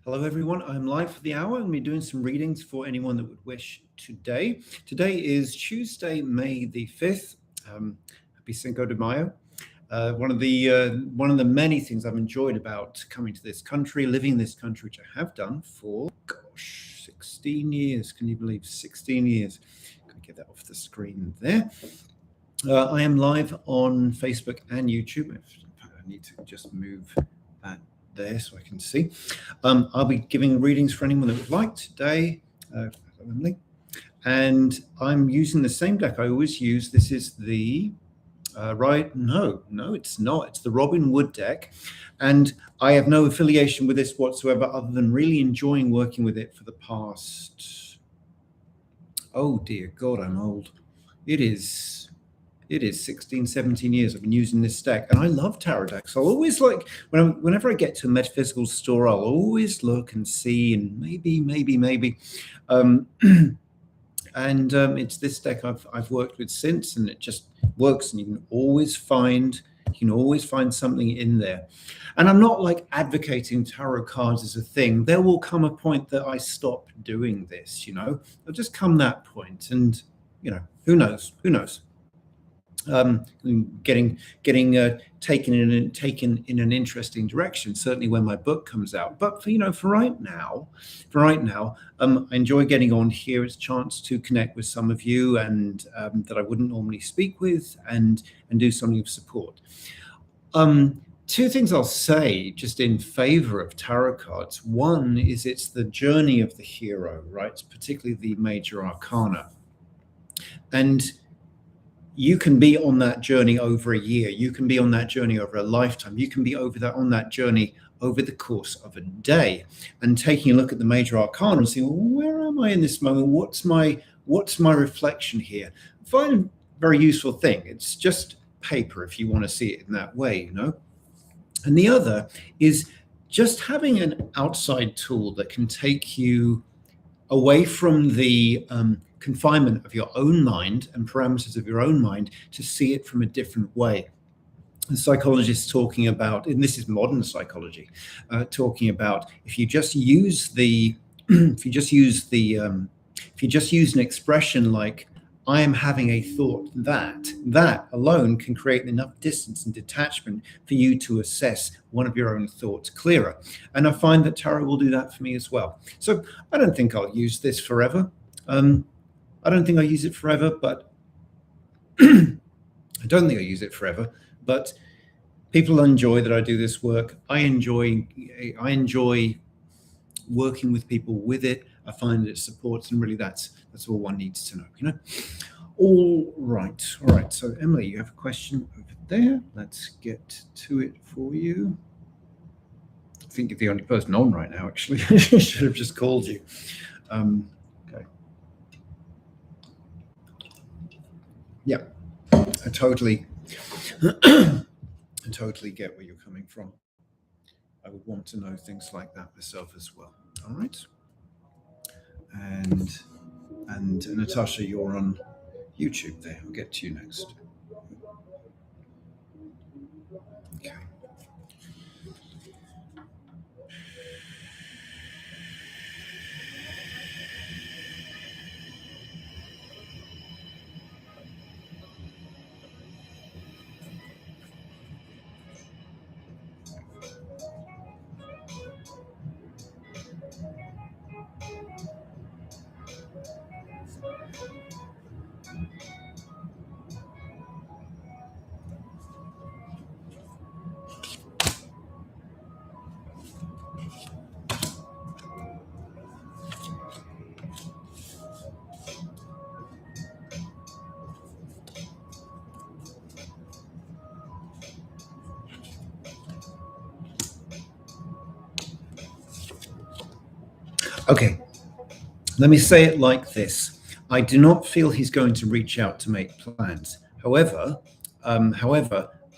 Hello, everyone. I'm live for the hour and we're doing some readings for anyone that would wish today. Today is Tuesday, May the 5th. Happy Cinco de Mayo. One of the many things I've enjoyed about coming to this country, living in this country, which I have done for, 16 years. Can you believe 16 years? Can I get that off the screen there? I am live on Facebook and YouTube. I need to just move that there so I can see. I'll be giving readings for anyone that would like today. And I'm using the same deck I always use. This is the no, it's not. It's the Robin Wood deck. And I have no affiliation with this whatsoever other than really enjoying working with it for the past, oh dear God, I'm old. It is 16, 17 years I've been using this deck, and I love tarot decks. I'll always whenever I get to a metaphysical store, I'll always look and see, and maybe. It's this deck I've worked with since, and it just works, and you can always find something in there. And I'm not like advocating tarot cards as a thing. There will come a point that I stop doing this, there'll just come that point, and who knows? Getting taken in an interesting direction, certainly when my book comes out. But for right now, I enjoy getting on here as a chance to connect with some of you and that I wouldn't normally speak with, and do something of support. Two things I'll say just in favor of tarot cards. One is it's the journey of the hero, right? It's particularly the major arcana. And you can be on that journey over a year. You can be on that journey over a lifetime. You can be on that journey over the course of a day, and taking a look at the major arcana and saying, well, where am I in this moment? What's my reflection here? I find a very useful thing. It's just paper if you want to see it in that way, And the other is just having an outside tool that can take you away from the confinement of your own mind and parameters of your own mind to see it from a different way. The psychologist talking about, and this is modern psychology, talking about if you just use an expression like I am having a thought, that alone can create enough distance and detachment for you to assess one of your own thoughts clearer. And I find that tarot will do that for me as well. So I don't think I'll use this forever. I don't think I use it forever, but people enjoy that I do this work. I enjoy working with people with it. I find that it supports, and really that's all one needs to know, All right. So Emily, you have a question over there. Let's get to it for you. I think you're the only person on right now, actually. I should have just called you. Okay. Yeah, I totally get where you're coming from. I would want to know things like that myself as well. All right. And Natasha, you're on YouTube there. I'll get to you next. Okay. Okay, let me say it like this. I do not feel he's going to reach out to make plans. However,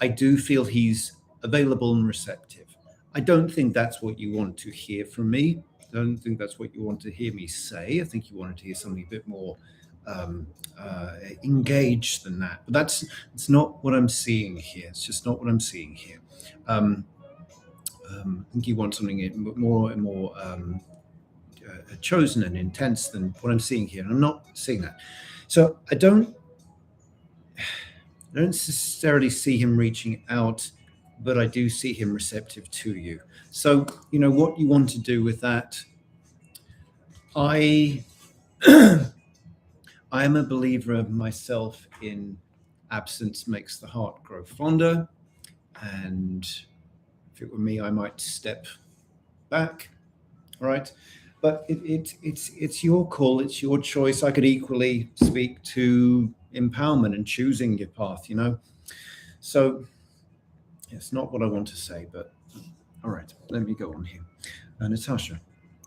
I do feel he's available and receptive. I don't think that's what you want to hear from me. I don't think that's what you want to hear me say. I think you wanted to hear something a bit more engaged than that. But it's not what I'm seeing here. It's just not what I'm seeing here. I think you want something more and more chosen and intense than what I'm seeing here. And I'm not seeing that. So I don't necessarily see him reaching out, but I do see him receptive to you. So, what you want to do with that, I I am a believer of myself in absence makes the heart grow fonder. And if it were me, I might step back, right? But it's your call, it's your choice. I could equally speak to empowerment and choosing your path. So it's not what I want to say, but all right, let me go on here. Natasha,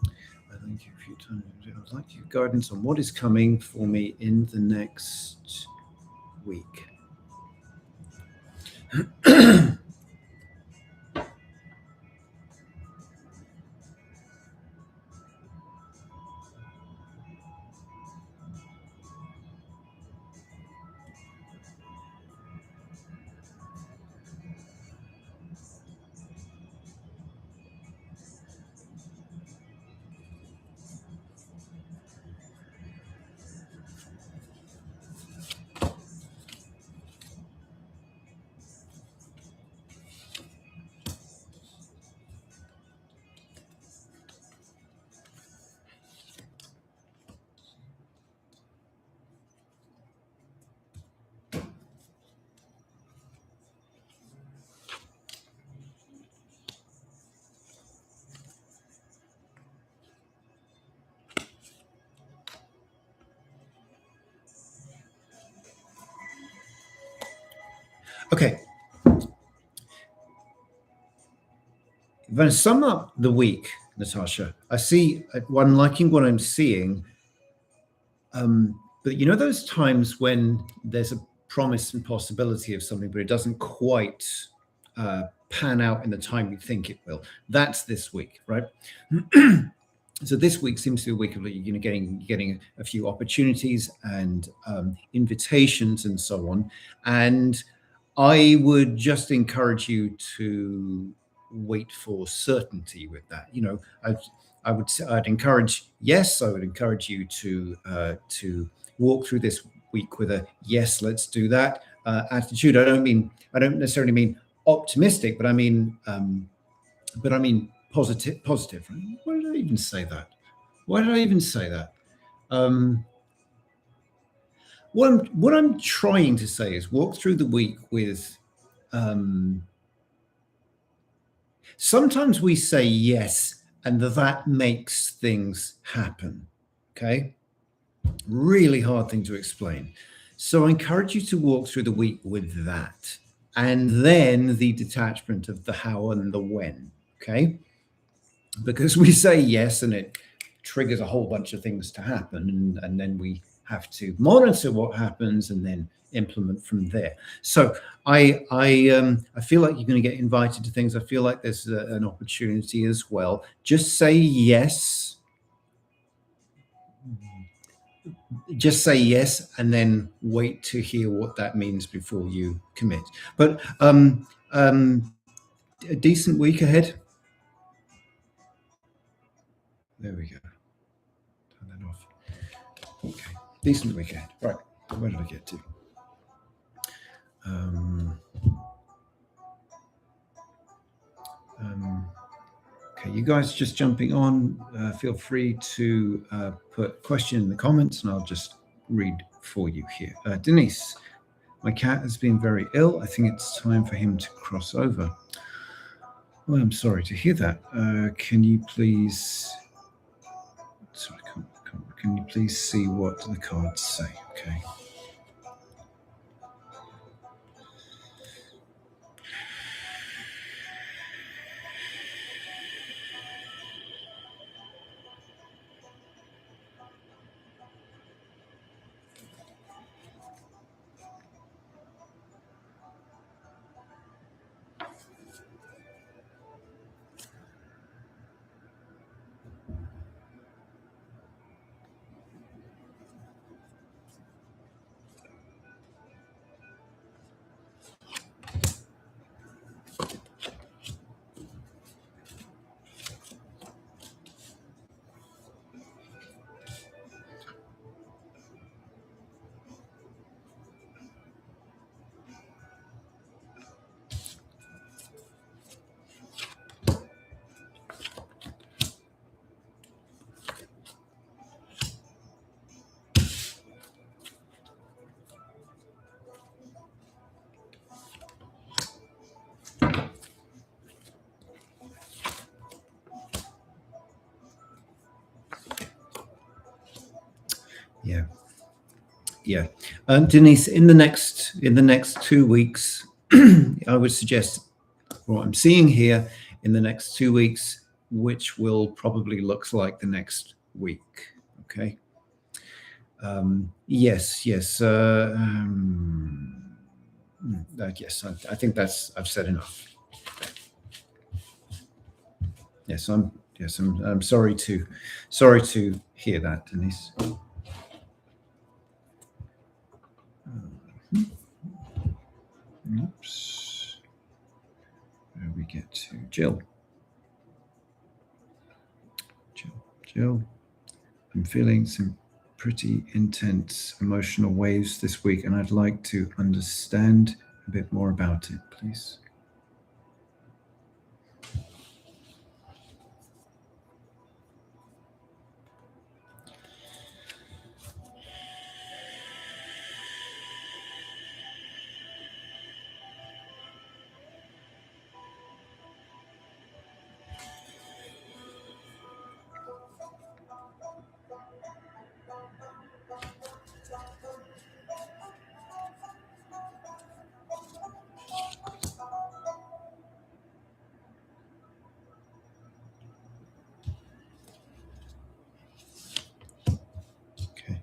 I thank you for your time. I would like your guidance on what is coming for me in the next week. Okay. If I sum up the week, Natasha, I see one liking what I'm seeing. But those times when there's a promise and possibility of something, but it doesn't quite pan out in the time you think it will. That's this week, right? So this week seems to be a week of getting a few opportunities and invitations and so on. And I would just encourage you to wait for certainty with that. I'd encourage, yes, I would encourage you to walk through this week with a yes, let's do that attitude. I don't necessarily mean optimistic, but I mean positive. Positive. Why did I even say that? Why did I even say that? What I'm trying to say is walk through the week with. Sometimes we say yes, and that makes things happen. Okay, really hard thing to explain. So I encourage you to walk through the week with that, and then the detachment of the how and the when. Okay, because we say yes, and it triggers a whole bunch of things to happen, and then we have to monitor what happens and then implement from there. So I feel like you're going to get invited to things. I feel like there's an opportunity as well. Just say yes. Just say yes, and then wait to hear what that means before you commit. But a decent week ahead. There we go. Turn that off. Okay, decent week ahead. Right, where did I get to? Okay, you guys just jumping on. Feel free to put a question in the comments, and I'll just read for you here. Denise, my cat has been very ill. I think it's time for him to cross over. Well, I'm sorry to hear that. Can you please? Sorry, can you please see what the cards say? Okay. Yeah. Yeah. Denise, in the next 2 weeks, I would suggest what I'm seeing here in the next 2 weeks, which will probably looks like the next week. Okay. Yes, yes. Yes, I think I've said enough. Yes, I'm sorry to hear that, Denise. Oops. Where we get to Jill. Jill, I'm feeling some pretty intense emotional waves this week, and I'd like to understand a bit more about it, please. Okay.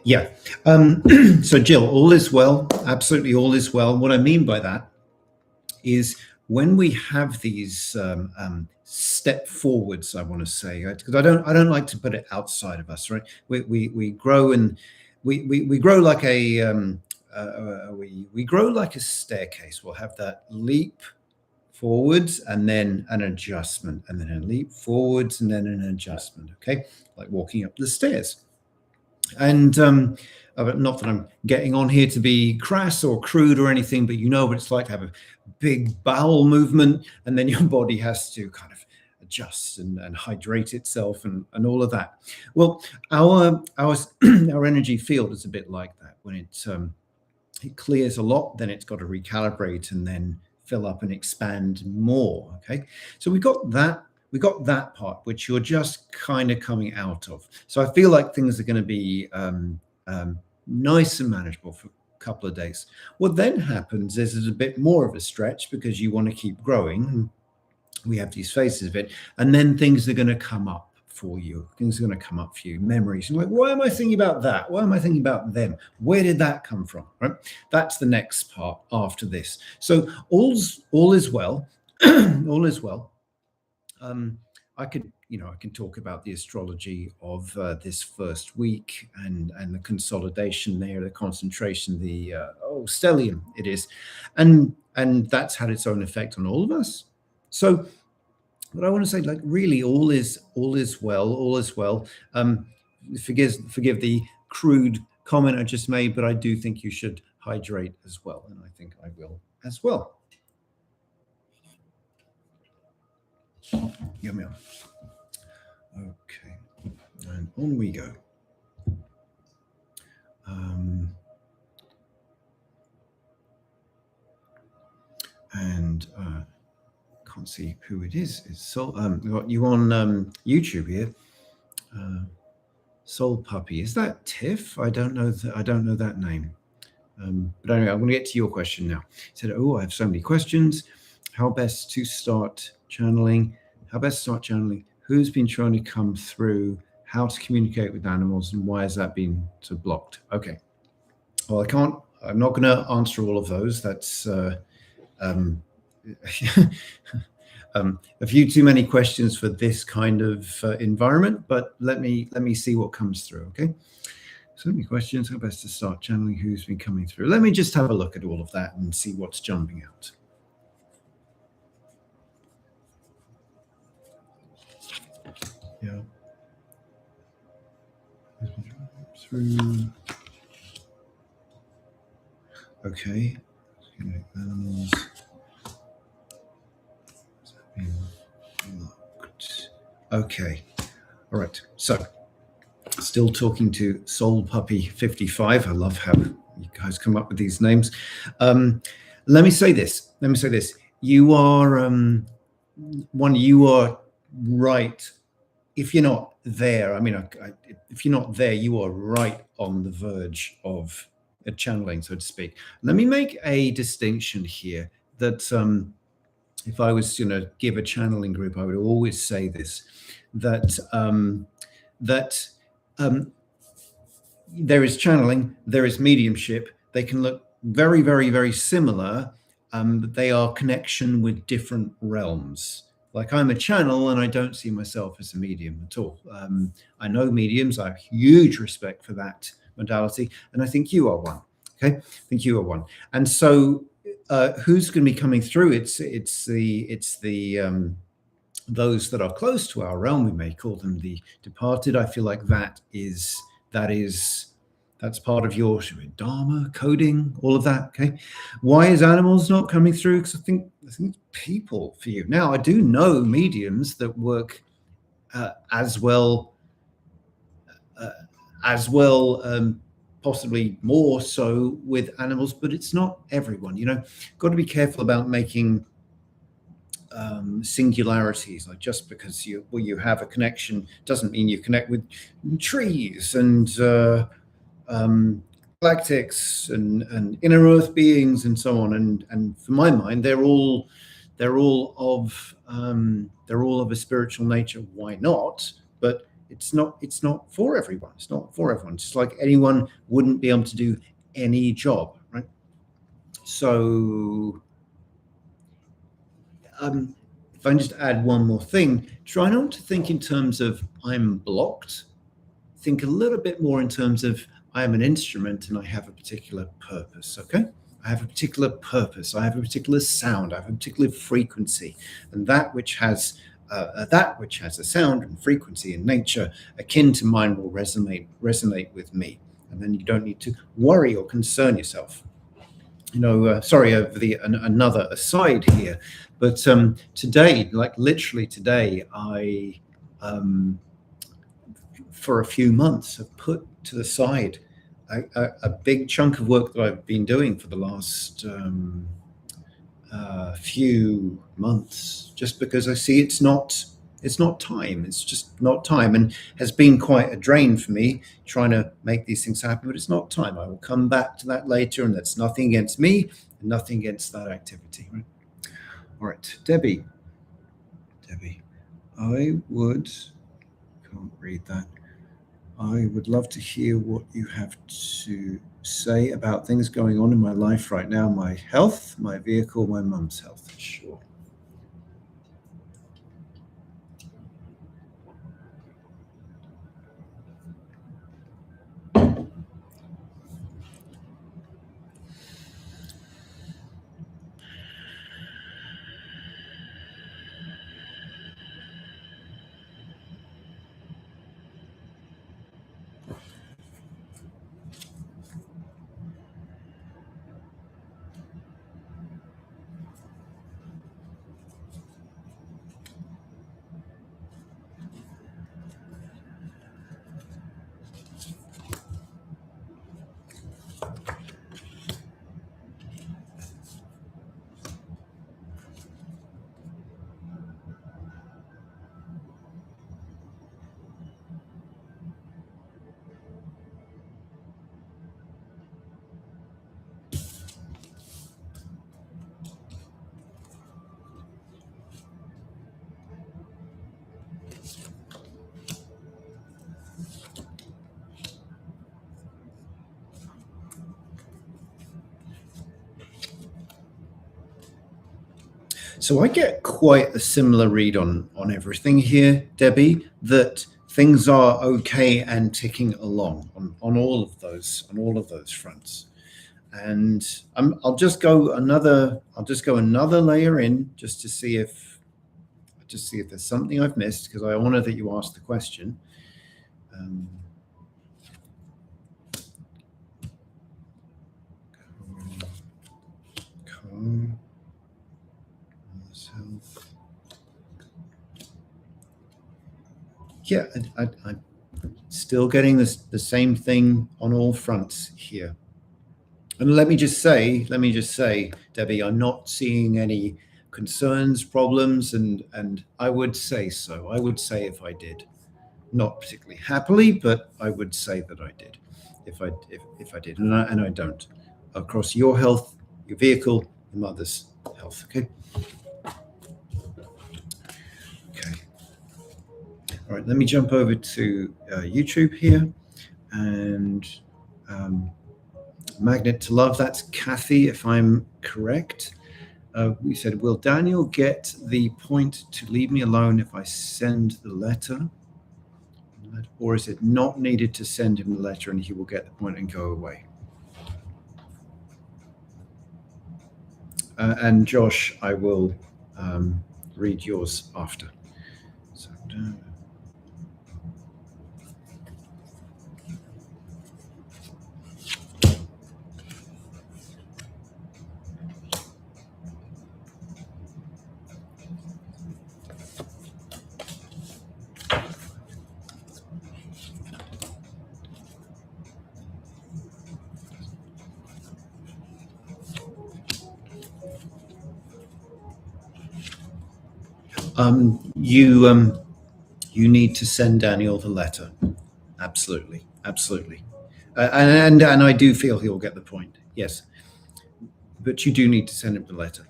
Yeah. So, Jill, all is well. Absolutely, all is well. What I mean by that is when we have these step forwards, I want to say, because I don't like to put it outside of us, right? We grow and we grow like we grow like a staircase. We'll have that leap forwards and then an adjustment, and then a leap forwards and then an adjustment. Okay, like walking up the stairs. And not that I'm getting on here to be crass or crude or anything, but you know what it's like to have a big bowel movement, and then your body has to kind of adjust and hydrate itself and all of that. Well, our our energy field is a bit like that. When it clears a lot, then it's got to recalibrate and then fill up and expand more. Okay, so we got that part which you're just kind of coming out of. So I feel like things are going to be nice and manageable for a couple of days. What then happens is there's a bit more of a stretch because you want to keep growing. We have these phases of it, and then things are going to come up for you. Things are going to come up for you. Memories. You're like, why am I thinking about that? Why am I thinking about them? Where did that come from? Right. That's the next part after this. So all is well. All is well. I can talk about the astrology of this first week and the consolidation there, the concentration, the stellium it is, and that's had its own effect on all of us. So, what I want to say, like, really, all is well, all is well. Forgive the crude comment I just made, but I do think you should hydrate as well, and I think I will as well. Yum yum. Okay, and on we go. And can't see who it is. It's Soul. We got you on YouTube here. Soul Puppy. Is that Tiff? I don't know. I don't know that name. But anyway, I'm going to get to your question now. He said, "Oh, I have so many questions. How best to start channeling? How best to start channeling? Who's been trying to come through? How to communicate with animals, and why has that been so blocked?" Okay. Well, I can't. I'm not going to answer all of those. That's a few too many questions for this kind of environment. But let me see what comes through. Okay. So many questions. How best to start channeling? Who's been coming through? Let me just have a look at all of that and see what's jumping out. Yeah. Through. Okay. Animals. Okay. All right. So Still talking to Soul Puppy 55. I love how you guys come up with these names. Let me say this. You are you are right. If you're not there, if you're not there, you are right on the verge of a channeling, so to speak. Let me make a distinction here that if I was to give a channeling group, I would always say this, that that there is channeling, there is mediumship. They can look very, very, very similar, but they are connection with different realms. Like I'm a channel and I don't see myself as a medium at all. I know mediums. I have huge respect for that modality. And I think you are one. Okay. I think you are one. And so who's going to be coming through? It's the those that are close to our realm. We may call them the departed. I feel like that's part of your dharma coding, all of that. Okay, why is animals not coming through? Because I think it's people for you. Now I do know mediums that work as well, possibly more so with animals, but it's not everyone. Got to be careful about making singularities. Like just because you have a connection doesn't mean you connect with trees and galactics and inner earth beings and so on. And for my mind, they're all of a spiritual nature. Why not? But it's not for everyone. It's not for everyone. Just like anyone wouldn't be able to do any job, right? So if I can just add one more thing, try not to think in terms of I'm blocked. Think a little bit more in terms of I am an instrument and I have a particular purpose, okay? I have a particular purpose. I have a particular sound. I have a particular frequency. And that which has a sound and frequency in nature akin to mine will resonate with me. And then you don't need to worry or concern yourself. Sorry over another aside here, but today, like literally today, I for a few months have put to the side a big chunk of work that I've been doing for the last few months, just because I see it's not time. It's just not time, and has been quite a drain for me trying to make these things happen, but it's not time. I will come back to that later, and that's nothing against me and nothing against that activity. Right? All right, Debbie, can't read that. I would love to hear what you have to say about things going on in my life right now, my health, my vehicle, my mum's health. Sure. So I get quite a similar read on everything here, Debbie, that things are okay and ticking along on all of those fronts. And I'll just go another layer in just to see if there's something I've missed, because I honor that you asked the question. Yeah, Still getting the same thing on all fronts here. And let me just say, Debbie, I'm not seeing any concerns, problems, and I would say so. I would say if I did, not particularly happily, but I would say that I did, if I did, and I don't. Across your health, your vehicle, your mother's health. Okay. Okay. All right. Let me jump over to YouTube here, and. Magnet to Love, that's Kathy, if I'm correct. We said, will Daniel get the point to leave me alone if I send the letter? Or is it not needed to send him the letter and he will get the point and go away? And Josh, I will read yours after. So, you need to send Daniel the letter. Absolutely. And I do feel he'll get the point. Yes. But you do need to send him the letter.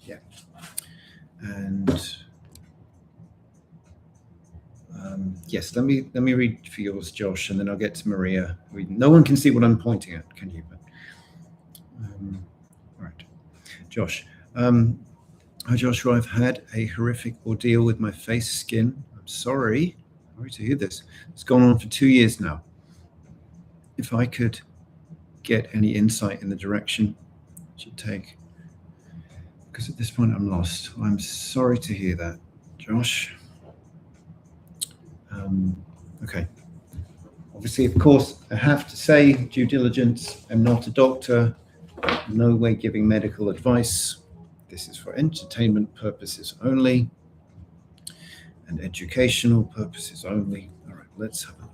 Yeah. And yes, let me read for yours, Josh, and then I'll get to Maria. No one can see what I'm pointing at, can you? But, all right, Josh. Hi, Joshua. I've had a horrific ordeal with my face skin. I'm sorry to hear this. It's gone on for 2 years now. If I could get any insight in the direction it should take, because at this point I'm lost. I'm sorry to hear that, Josh. Okay. Obviously, of course, I have to say, due diligence. I'm not a doctor. No way giving medical advice. This is for entertainment purposes only and educational purposes only. All right, let's have a look.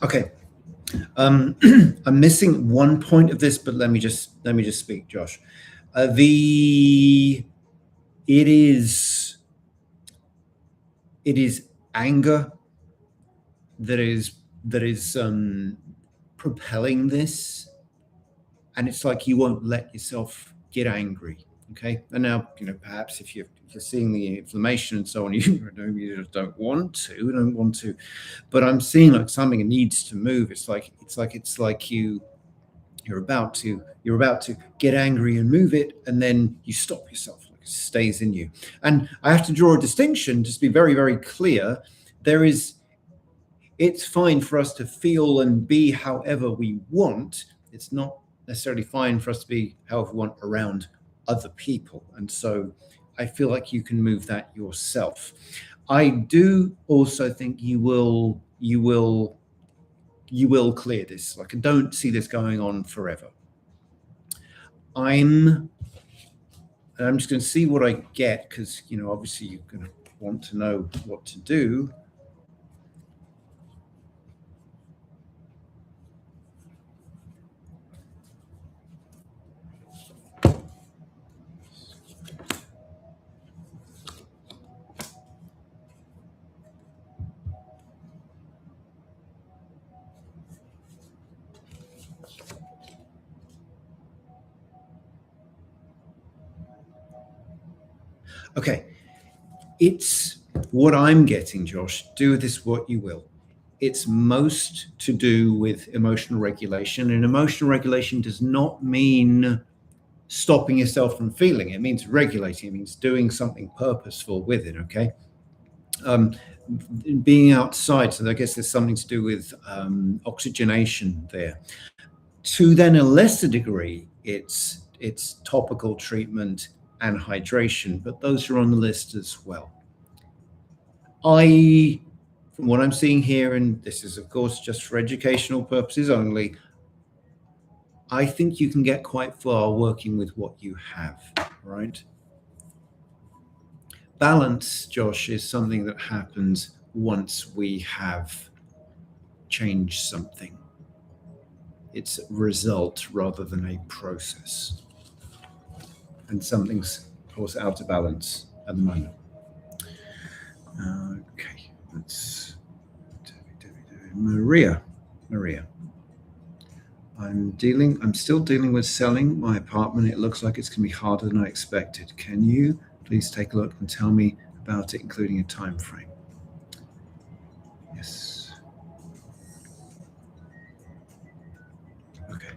Okay. I'm missing one point of this, but let me just speak, Josh. It is anger that is propelling this, and it's like you won't let yourself get angry. Okay, and now perhaps if you're seeing the inflammation and so on, you just don't want to. But I'm seeing like something needs to move. It's like you're about to get angry and move it, and then you stop yourself. Like it stays in you. And I have to draw a distinction, just to be very, very clear. It's fine for us to feel and be however we want. It's not necessarily fine for us to be however we want around other people. And so I feel like you can move that yourself. I do also think you will clear this. Like I don't see this going on forever. I'm just going to see what I get, because obviously you're going to want to know what to do. Okay, it's what I'm getting, Josh. Do this what you will. It's most to do with emotional regulation, and emotional regulation does not mean stopping yourself from feeling. It means regulating. It means doing something purposeful with it. Okay. Um, Being outside, so I guess there's something to do with oxygenation there. To then a lesser degree, it's topical treatment and hydration, but those are on the list as well. From what I'm seeing here, and this is of course just for educational purposes only, I think you can get quite far working with what you have, right? Balance, Josh, is something that happens once we have changed something. It's a result rather than a process. And something's, of course, out of balance at the moment. Okay, let's. Maria. I'm still dealing with selling my apartment. It looks like it's going to be harder than I expected. Can you please take a look and tell me about it, including a time frame? Yes. Okay.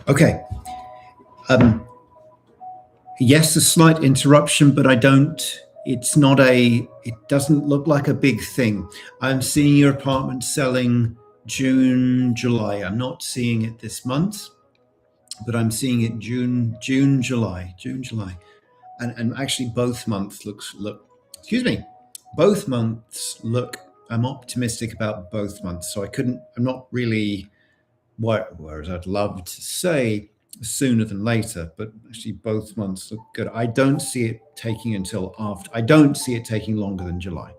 Okay. Yes, a slight interruption, but it doesn't look like a big thing. I'm seeing your apartment selling June, July. I'm not seeing it this month, but I'm seeing it June, July. And actually both months excuse me, both months look, I'm optimistic about both months. So I'm not really, whereas I'd love to say sooner than later, but actually both months look good. I don't see it taking longer than July.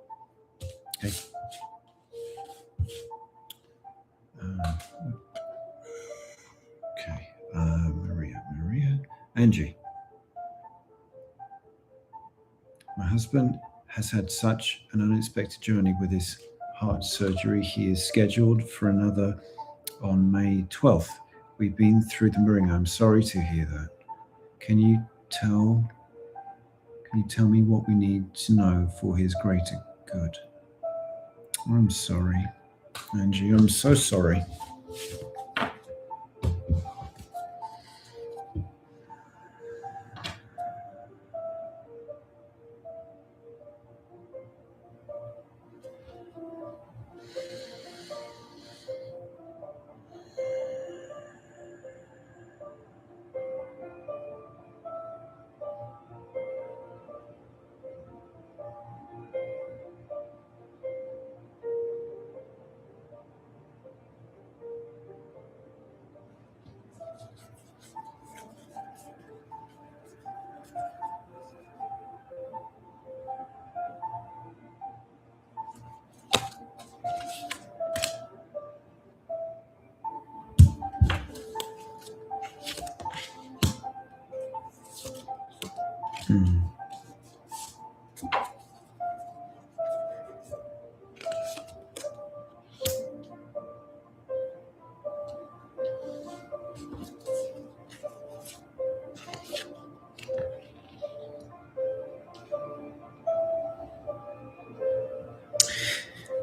Okay. Okay. Maria. Angie. My husband has had such an unexpected journey with his heart surgery. He is scheduled for another on May 12th. We've been through the mirroring. I'm sorry to hear that. Can you tell me what we need to know for his greater good? I'm sorry, Angie. I'm so sorry.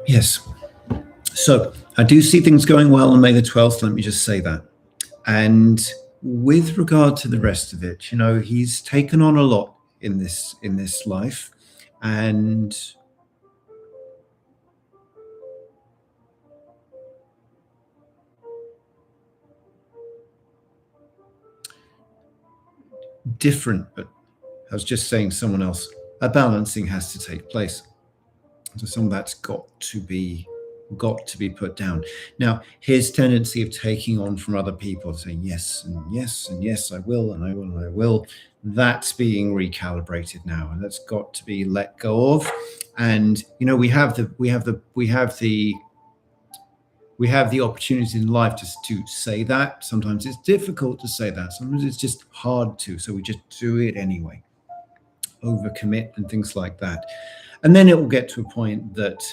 Yes. So I do see things going well on May the 12th. Let me just say that. And with regard to the rest of it, he's taken on a lot in this life, and different, but I was just saying someone else, a balancing has to take place. So some of that's got to be put down. Now, his tendency of taking on from other people, saying yes and yes and yes, I will and I will and I will, that's being recalibrated now, and that's got to be let go of. And we have the opportunity in life just to say that. Sometimes it's difficult to say that. Sometimes it's just hard to. So we just do it anyway. Overcommit and things like that. And then it will get to a point that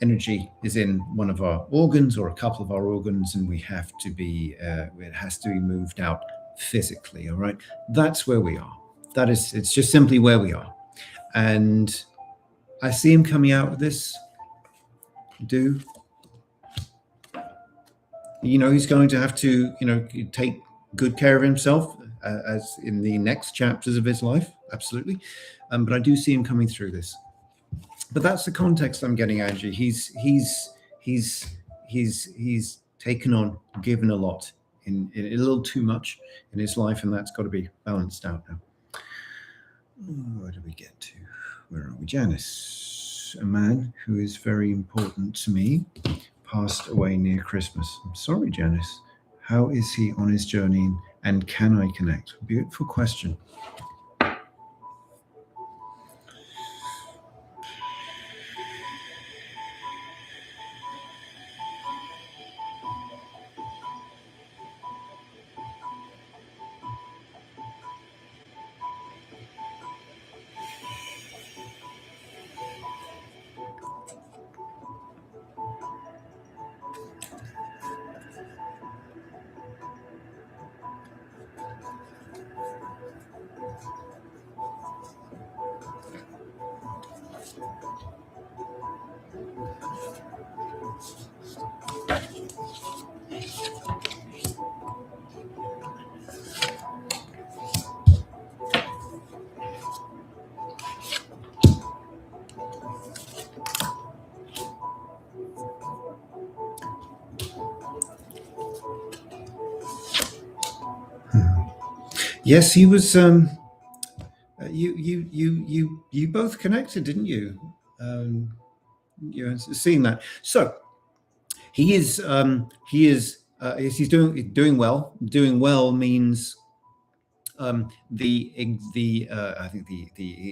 energy is in one of our organs or a couple of our organs, and it has to be moved out physically. All right. That's where we are. It's just simply where we are. And I see him coming out of this. He's going to have to, take good care of himself as in the next chapters of his life. Absolutely. But I do see him coming through this. But that's the context I'm getting, Angie. He's taken on, given a lot, in a little too much in his life, and that's got to be balanced out now. Where do we get to? Where are we? Janice, a man who is very important to me, passed away near Christmas. I'm sorry, Janice. How is he on his journey, and can I connect? Beautiful question. Yes, he was. You both connected, didn't you? Seeing that. So he is. He's doing well. Doing well means I think the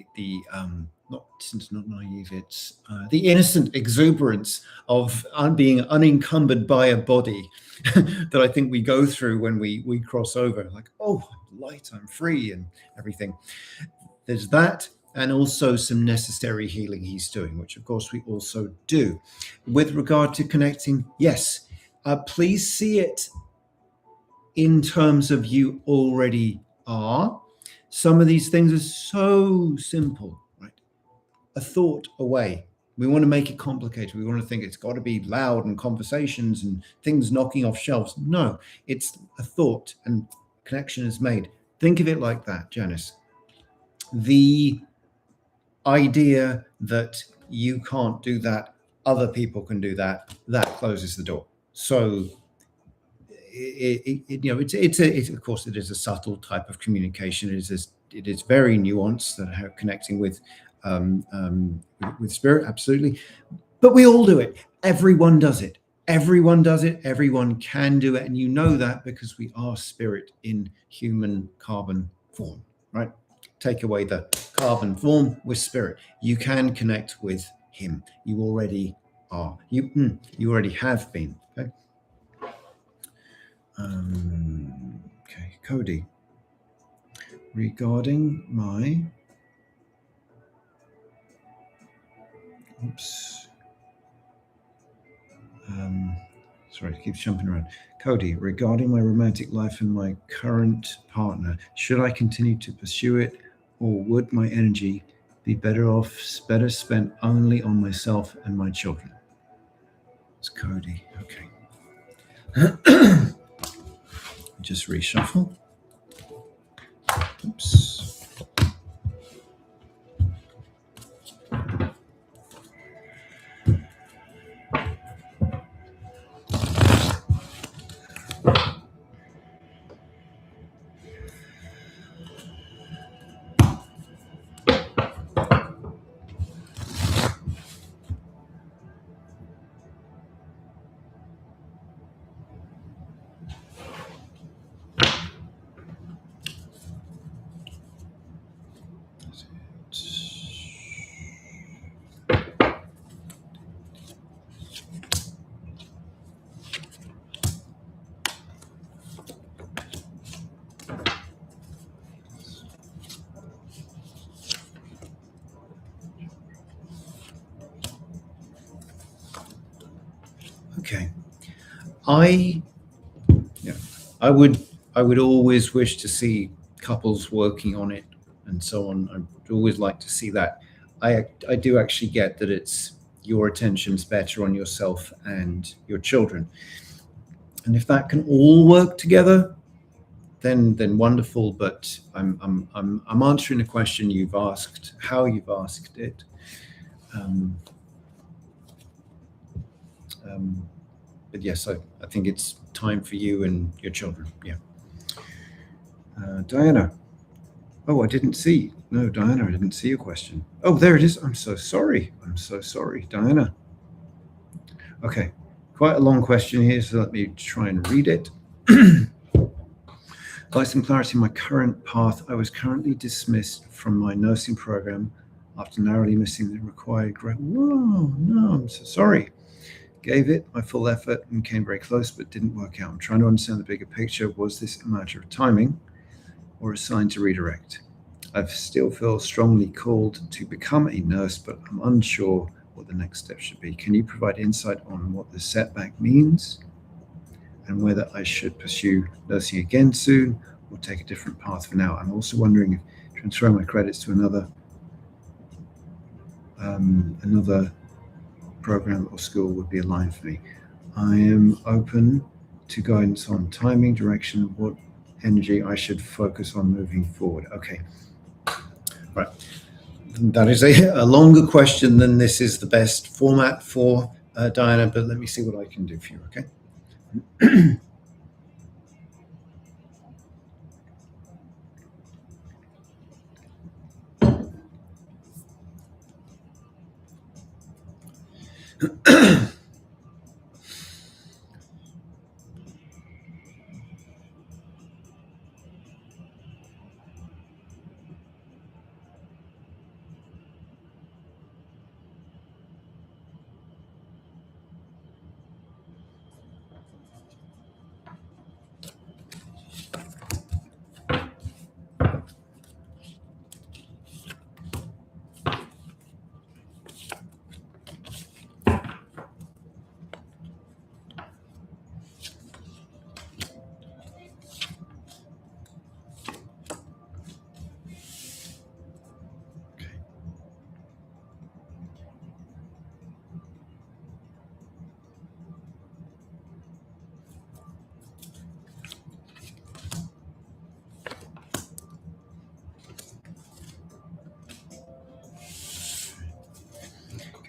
not naive. It's the innocent exuberance of being unencumbered by a body that I think we go through when we cross over. Like, oh, I'm light, I'm free, and everything. There's that, and also some necessary healing he's doing, which of course we also do. With regard to connecting, yes, please see it in terms of you already are. Some of these things are so simple, right? A thought away. We want to make it complicated. We want to think it's got to be loud and conversations and things knocking off shelves. No, it's a thought and connection is made. Think of it like that, Janice. The idea that you can't do that, other people can do that, that closes the door. So it's of course it is a subtle type of communication. It is very nuanced, that connecting with spirit, absolutely. But we all do it. Everyone does it. Everyone does it. Everyone can do it, and you know that because we are spirit in human carbon form, right? Take away the carbon form with spirit. You can connect with him. You already are. You already have been. Okay. Okay, Cody. Regarding my sorry, it keeps jumping around. Cody, regarding my romantic life and my current partner, should I continue to pursue it, or would my energy be better spent only on myself and my children? It's Cody. Okay. Just reshuffle. Oops. Okay. I would always wish to see couples working on it and so on. I'd always like to see that. I do actually get that it's your attention's better on yourself and your children. And if that can all work together, then wonderful. But I'm answering a question you've asked, how you've asked it. But yes, I think it's time for you and your children. Yeah. Diana. Oh, I didn't see. No, Diana, I didn't see your question. Oh, there it is. I'm so sorry. I'm so sorry, Diana. Okay, quite a long question here, so let me try and read it. Like some clarity in my current path, I was currently dismissed from my nursing program after narrowly missing the required grade. Whoa, no, I'm so sorry. Gave it my full effort and came very close, but didn't work out. I'm trying to understand the bigger picture. Was this a matter of timing or a sign to redirect? I still feel strongly called to become a nurse, but I'm unsure what the next step should be. Can you provide insight on what the setback means and whether I should pursue nursing again soon or take a different path for now? I'm also wondering if transferring my credits to another program or school would be aligned for me. I am open to guidance on timing, direction, what energy I should focus on moving forward. Okay. Right. That is a longer question than this is the best format for, Diana, but let me see what I can do for you, okay?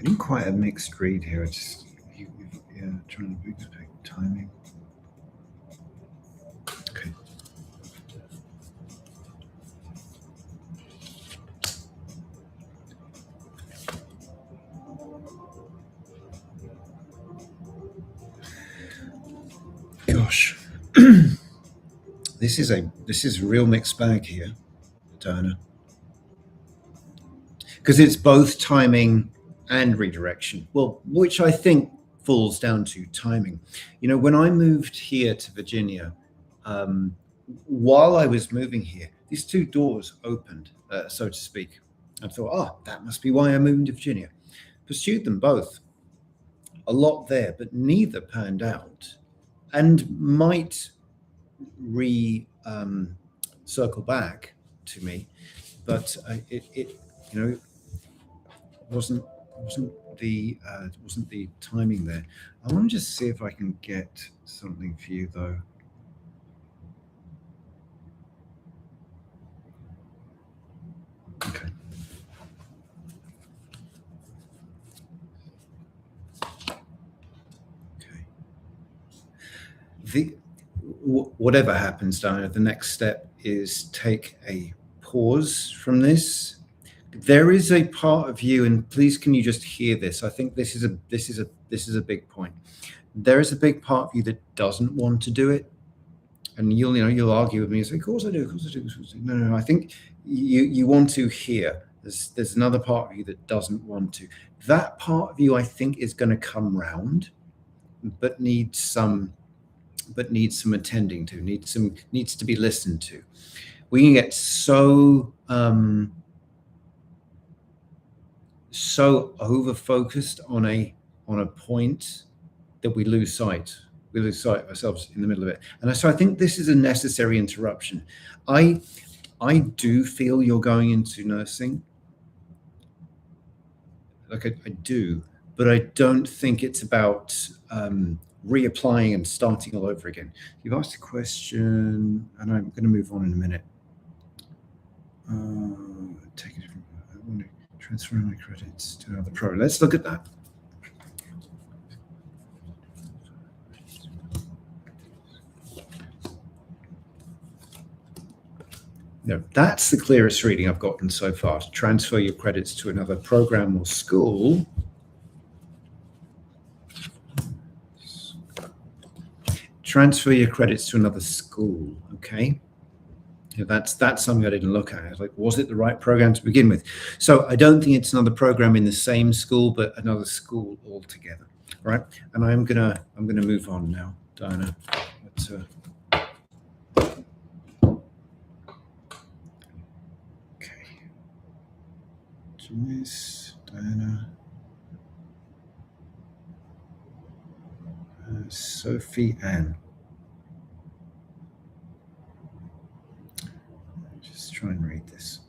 Getting quite a mixed read here. It's trying to expect timing. Okay. Gosh, this is a real mixed bag here, Diana, because it's both timing and redirection. Well, which I think falls down to timing. You know, when I moved here to Virginia, while I was moving here, these two doors opened, so to speak. I thought, oh, that must be why I moved to Virginia. Pursued them both. A lot there, but neither panned out, and might circle back to me, but it wasn't the timing there. I want to just see if I can get something for you though. Okay. Okay. Whatever happens, Diana, the next step is take a pause from this. There is a part of you, and please can you just hear this? I think this is a big point. There is a big part of you that doesn't want to do it. And you'll argue with me and say, of course I do, of course I do. No, I think you want to hear. There's another part of you that doesn't want to. That part of you, I think, is going to come round, but needs some attending to, needs to be listened to. We can get so over focused on a point that we lose sight of ourselves in the middle of it. And so I think this is a necessary interruption. I do feel you're going into nursing. Like I do, but I don't think it's about reapplying and starting all over again. You've asked a question, and I'm going to move on in a minute. Take a different. I want to transfer my credits to another pro. Let's look at that. No, that's the clearest reading I've gotten so far. Transfer your credits to another program or school. Transfer your credits to another school, okay? Yeah, that's something I didn't look at. I was like, was it the right program to begin with? So I don't think it's another program in the same school, but another school altogether, right? And I'm gonna move on now, Diana. Okay. Joyce, Diana. Sophie Ann. Just try and read this.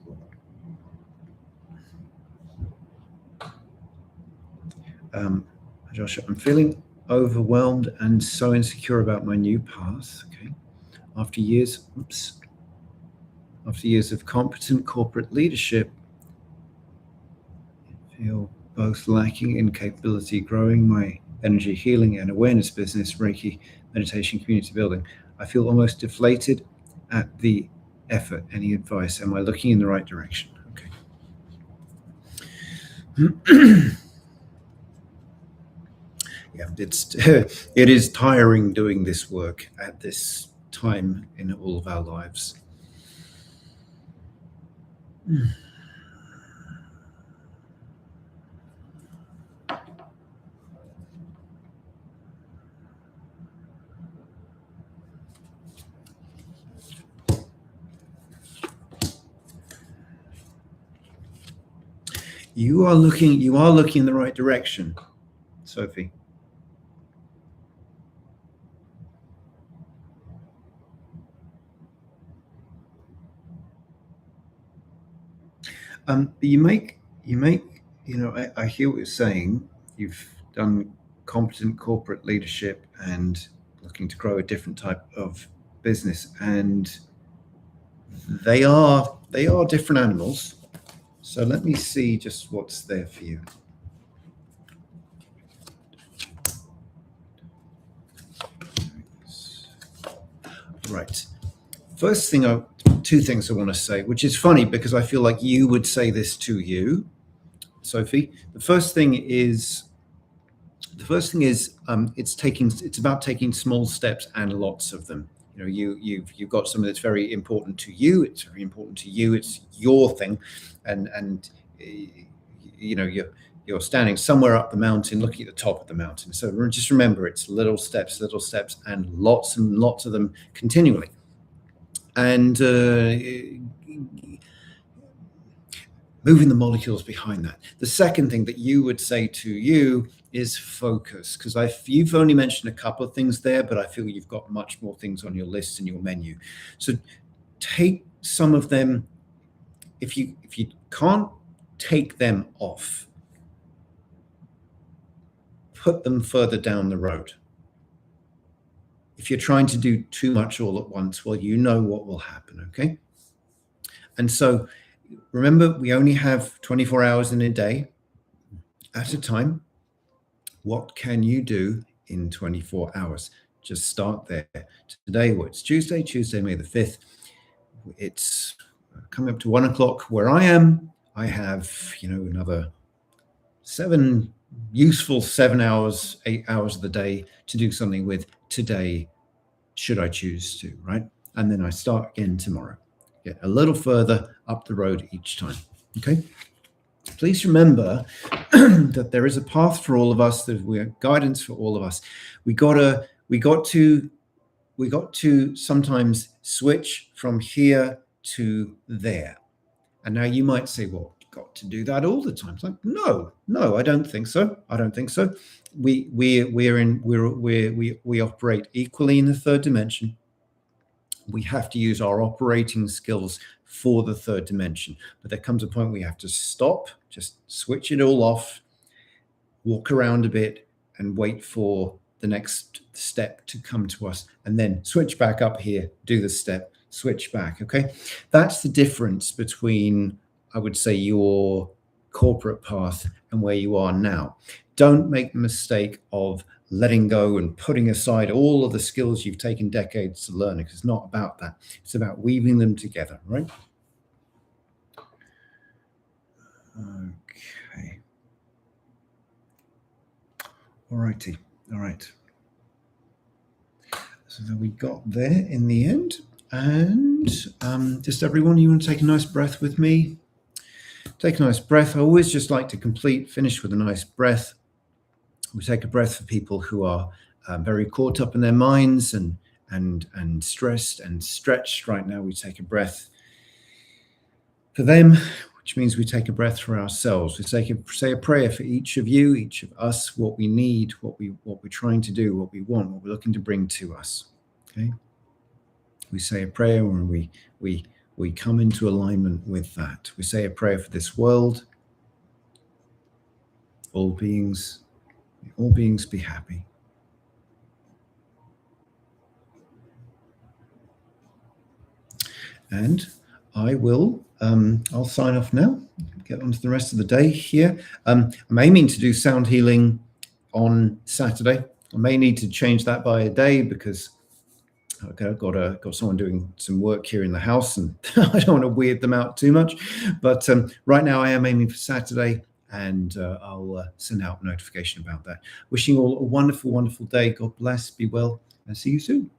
Josh, I'm feeling overwhelmed and so insecure about my new path. Okay. After years of competent corporate leadership, I feel both lacking in capability, growing my energy healing and awareness business, Reiki, meditation, community building. I feel almost deflated at the effort. Any advice? Am I looking in the right direction? Okay. Yeah, it is tiring doing this work at this time in all of our lives. You are looking in the right direction, Sophie. You make, I hear what you're saying. You've done competent corporate leadership and looking to grow a different type of business, and they are different animals. So let me see just what's there for you. Right. Two things I want to say, which is funny because I feel like you would say this to you, Sophie. The first thing is it's about taking small steps and lots of them. You've got something that's very important to you. It's very important to you. It's your thing, and you're standing somewhere up the mountain, looking at the top of the mountain. So just remember, it's little steps, and lots of them continually. And moving the molecules behind that. The second thing that you would say to you is focus, because you've only mentioned a couple of things there, but I feel you've got much more things on your list and your menu. So take some of them. If you can't take them off, put them further down the road. If you're trying to do too much all at once, well, you know what will happen, okay? And so remember, we only have 24 hours in a day at a time. What can you do in 24 hours? Just start there. Today, it's Tuesday, May the 5th. It's coming up to 1 o'clock where I am. I have, another useful 7 hours, 8 hours of the day to do something with today, should I choose to, right? And then I start again tomorrow. Get a little further up the road each time, okay? Please remember that there is a path for all of us, that we have guidance for all of us. We got to sometimes switch from here to there. And now you might say, well, got to do that all the time. It's like, no, I don't think so. We operate equally in the third dimension. We have to use our operating skills for the third dimension. But there comes a point where we have to stop, just switch it all off, walk around a bit, and wait for the next step to come to us, and then switch back up here, do the step, switch back, okay? That's the difference between, I would say, your corporate path and where you are now. Don't make the mistake of letting go and putting aside all of the skills you've taken decades to learn, because it's not about that. It's about weaving them together, right? Okay. All righty. All right. So we got there in the end. And just everyone, you want to take a nice breath with me? Take a nice breath. I always just like to finish with a nice breath. We take a breath for people who are very caught up in their minds and stressed and stretched right now. We take a breath for them, which means we take a breath for ourselves. We say a prayer for each of you, each of us, what we need, what we're trying to do, what we want, what we're looking to bring to us. Okay. We say a prayer when we come into alignment with that. We say a prayer for this world. All beings be happy. And I will, I'll sign off now, get on to the rest of the day here. I'm aiming to do sound healing on Saturday. I may need to change that by a day because I've got someone doing some work here in the house, and I don't want to weird them out too much. But right now I am aiming for Saturday, and I'll send out a notification about that. Wishing you all a wonderful, wonderful day. God bless, be well, and see you soon.